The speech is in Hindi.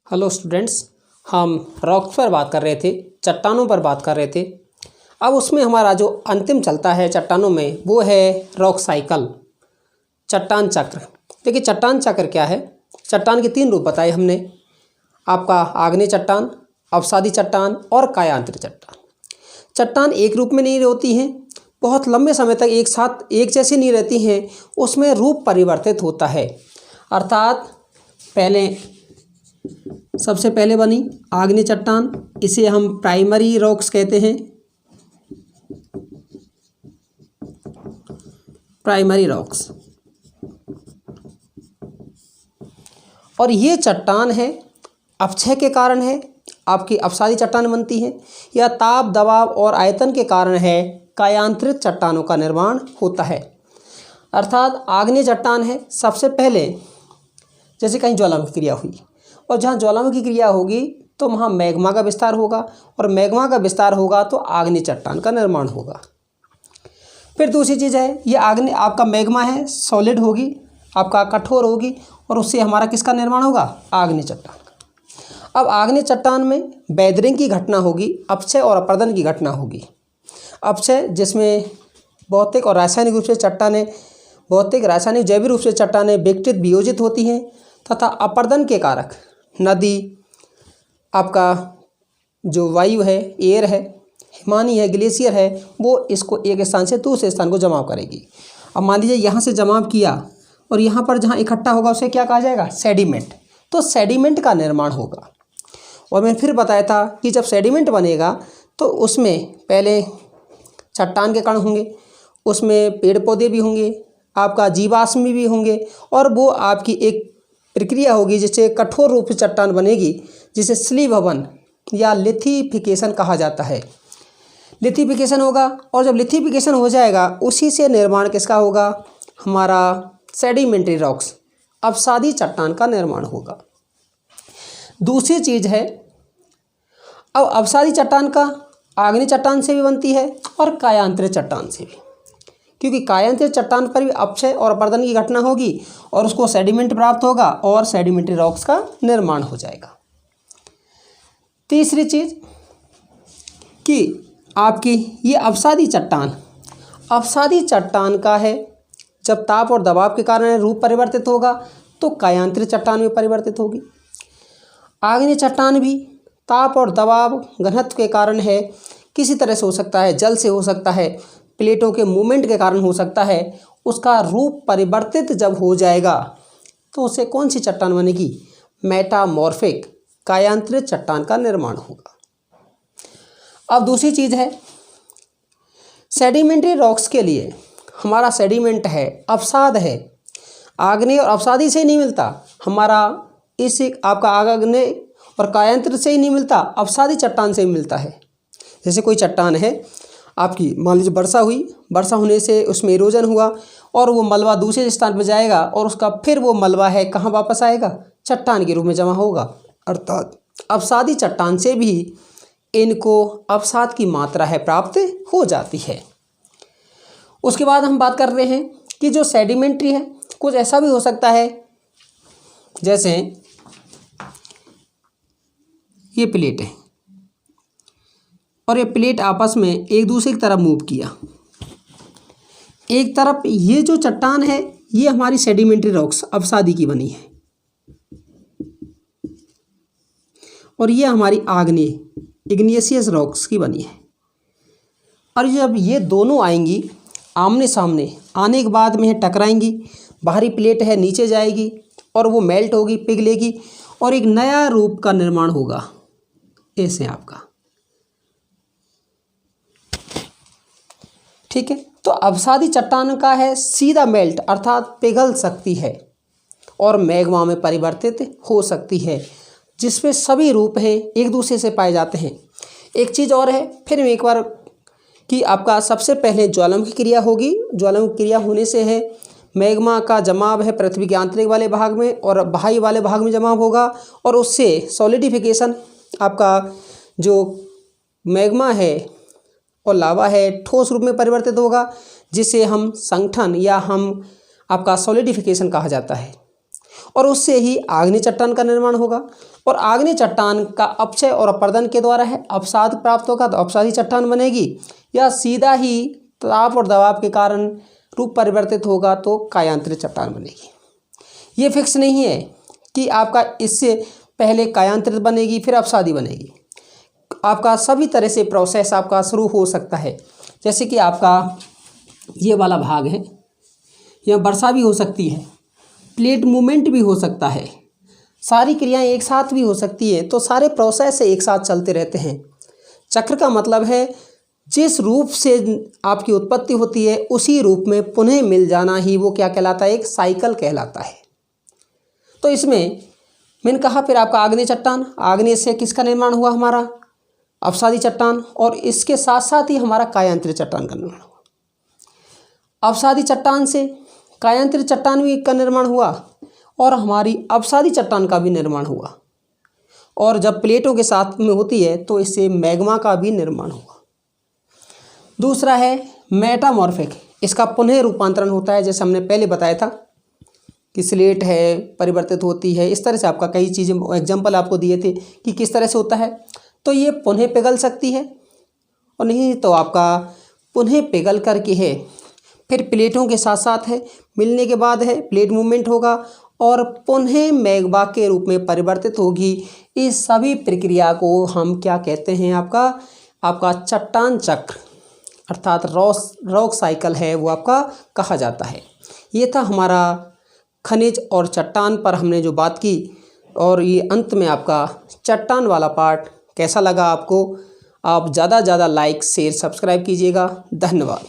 हेलो स्टूडेंट्स, हम रॉक्स पर बात कर रहे थे, चट्टानों पर बात कर रहे थे। अब उसमें हमारा जो अंतिम चलता है चट्टानों में वो है रॉक साइकिल, चट्टान चक्र। देखिए चट्टान चक्र क्या है। चट्टान के 3 रूप बताए हमने, आपका आग्नेय चट्टान, अवसादी चट्टान और कायांतरित चट्टान। चट्टान एक रूप में नहीं होती हैं, बहुत लंबे समय तक एक साथ एक जैसी नहीं रहती हैं, उसमें रूप परिवर्तित होता है। अर्थात सबसे पहले बनी आग्नेय चट्टान, इसे हम प्राइमरी रॉक्स कहते हैं, प्राइमरी रॉक्स। और ये चट्टान है अपक्षय के कारण है, आपकी अवसादी चट्टान बनती है, या ताप दबाव और आयतन के कारण है कायांतरित चट्टानों का निर्माण होता है। अर्थात आग्नेय चट्टान है सबसे पहले, जैसे कहीं ज्वालामुखी क्रिया हुई और जहाँ ज्वालामुखी क्रिया होगी तो वहाँ मैग्मा का विस्तार होगा, और मैग्मा का विस्तार होगा तो आग्नेय चट्टान का निर्माण होगा। फिर दूसरी चीज़ है, ये आग्नेय आपका मैग्मा है सॉलिड होगी, आपका कठोर होगी, और उससे हमारा किसका निर्माण होगा, आग्नेय चट्टान का। अब आग्नेय चट्टान में वेदरिंग की घटना होगी, अपक्षय और अपर्दन की घटना होगी। अपक्षय जिसमें भौतिक और रासायनिक रूप से चट्टानें, भौतिक रासायनिक जैविक रूप से चट्टानें विघटित वियोजित होती हैं, तथा अपर्दन के कारक नदी, आपका जो वायु है, एयर है, हिमानी है, ग्लेशियर है, वो इसको एक स्थान से दूसरे स्थान को जमाव करेगी। अब मान लीजिए यहाँ से जमाव किया और यहाँ पर जहाँ इकट्ठा होगा उसे क्या कहा जाएगा, सेडिमेंट। तो सेडिमेंट का निर्माण होगा। और मैं फिर बताया था कि जब सेडिमेंट बनेगा तो उसमें पहले चट्टान के कण होंगे, उसमें पेड़ पौधे भी होंगे, आपका जीवाश्म भी होंगे, और वो आपकी एक प्रक्रिया होगी जिससे कठोर रूप से चट्टान बनेगी, जिसे श्लीभवन या लिथिफिकेशन कहा जाता है। लिथिफिकेशन होगा, और जब लिथिफिकेशन हो जाएगा उसी से निर्माण किसका होगा, हमारा सेडिमेंट्री रॉक्स, अवसादी चट्टान का निर्माण होगा। दूसरी चीज़ है, अब अवसादी चट्टान का आग्नेय चट्टान से भी बनती है और कायांतरित चट्टान से भी, क्योंकि कायांतरित चट्टान पर भी अपक्षय और अपर्दन की घटना होगी और उसको सेडिमेंट प्राप्त होगा और सेडिमेंट्री रॉक्स का निर्माण हो जाएगा। तीसरी चीज़ कि आपकी ये अवसादी चट्टान का है, जब ताप और दबाव के कारण रूप परिवर्तित होगा तो कायांतरित चट्टान में परिवर्तित होगी। आग्नेय चट्टान भी ताप और दबाव घनत्व के कारण है, किसी तरह से हो सकता है, जल से हो सकता है, प्लेटों के मूवमेंट के कारण हो सकता है। उसका रूप परिवर्तित जब हो जाएगा तो उसे कौन सी चट्टान बनेगी, मेटामॉर्फिक कायांतरित चट्टान का निर्माण होगा। अब दूसरी चीज़ है, सेडिमेंट्री रॉक्स के लिए हमारा सेडिमेंट है, अवसाद है, आग्नेय और अवसादी से ही नहीं मिलता, हमारा इस आपका आग्नेय और कायांतरित से ही नहीं मिलता, अवसादी चट्टान से ही मिलता है। जैसे कोई चट्टान है आपकी, मान लीजिए वर्षा हुई, वर्षा होने से उसमें इरोजन हुआ और वो मलबा दूसरे स्थान पर जाएगा, और उसका फिर वो मलबा है कहाँ वापस आएगा, चट्टान के रूप में जमा होगा। अर्थात अवसादी चट्टान से भी इनको अवसाद की मात्रा है प्राप्त हो जाती है। उसके बाद हम बात कर रहे हैं कि जो सेडिमेंट्री है, कुछ ऐसा भी हो सकता है जैसे ये प्लेट है और ये प्लेट आपस में एक दूसरे की तरफ मूव किया, एक तरफ ये जो चट्टान है ये हमारी सेडिमेंट्री रॉक्स अवसादी की बनी है, और ये हमारी आग्नेय इग्नेशियस रॉक्स की बनी है। और जब ये दोनों आएंगी आमने सामने, आने के बाद में टकराएंगी, बाहरी प्लेट है नीचे जाएगी और वो मेल्ट होगी, पिघलेगी, और एक नया रूप का निर्माण होगा ऐसे आपका, ठीक है। तो अवसादी चट्टान का है सीधा मेल्ट, अर्थात पिघल सकती है और मैग्मा में परिवर्तित हो सकती है, जिसमें सभी रूप हैं एक दूसरे से पाए जाते हैं। एक चीज़ और है, फिर एक बार कि आपका सबसे पहले ज्वालामुखी क्रिया होगी, ज्वालामुखी क्रिया होने से है मैग्मा का जमाव है पृथ्वी के आंतरिक वाले भाग में और बाह्य वाले भाग में जमाव होगा, और उससे सॉलिडिफिकेशन, आपका जो मैग्मा है और लावा है ठोस रूप में परिवर्तित होगा, जिसे हम संगठन या हम आपका सॉलिडिफिकेशन कहा जाता है। और उससे ही आग्नेय चट्टान का निर्माण होगा। और आग्नेय चट्टान का अपक्षय और अपरदन के द्वारा है अवसाद प्राप्त होगा तो अवसादी चट्टान बनेगी, या सीधा ही ताप और दबाव के कारण रूप परिवर्तित होगा तो कायांतरित चट्टान बनेगी। ये फिक्स नहीं है कि आपका इससे पहले कायांतरित बनेगी फिर अवसादी बनेगी। आपका सभी तरह से प्रोसेस आपका शुरू हो सकता है। जैसे कि आपका ये वाला भाग है, यह वर्षा भी हो सकती है, प्लेट मूवमेंट भी हो सकता है, सारी क्रियाएं एक साथ भी हो सकती है। तो सारे प्रोसेस एक साथ चलते रहते हैं। चक्र का मतलब है जिस रूप से आपकी उत्पत्ति होती है उसी रूप में पुनः मिल जाना ही वो क्या कहलाता है, एक साइकिल कहलाता है। तो इसमें मैंने कहा फिर आपका आग्नेय चट्टान, आग्नेय से किसका निर्माण हुआ, हमारा अवसादी चट्टान, और इसके साथ साथ ही हमारा कायांतरित चट्टान का निर्माण हुआ। अवसादी चट्टान से कायांतरित चट्टान भी का निर्माण हुआ और हमारी अवसादी चट्टान का भी निर्माण हुआ। और जब प्लेटों के साथ में होती है तो इससे मैग्मा का भी निर्माण हुआ। दूसरा है मेटामॉर्फिक, इसका पुनः रूपांतरण होता है। जैसे हमने पहले बताया था कि स्लेट है परिवर्तित होती है, इस तरह से आपका कई चीज़ें एग्जाम्पल आपको दिए थे कि किस तरह से होता है। तो ये पुनः पिघल सकती है और नहीं तो आपका पुनः पिघल करके है फिर प्लेटों के साथ साथ है मिलने के बाद है प्लेट मूवमेंट होगा और पुनः मैग्मा के रूप में परिवर्तित होगी। इस सभी प्रक्रिया को हम क्या कहते हैं, आपका चट्टान चक्र अर्थात रॉक साइकिल है वो आपका कहा जाता है। ये था हमारा खनिज और चट्टान पर हमने जो बात की। और ये अंत में आपका चट्टान वाला पार्ट कैसा लगा आपको, आप ज़्यादा लाइक शेयर सब्सक्राइब कीजिएगा। धन्यवाद।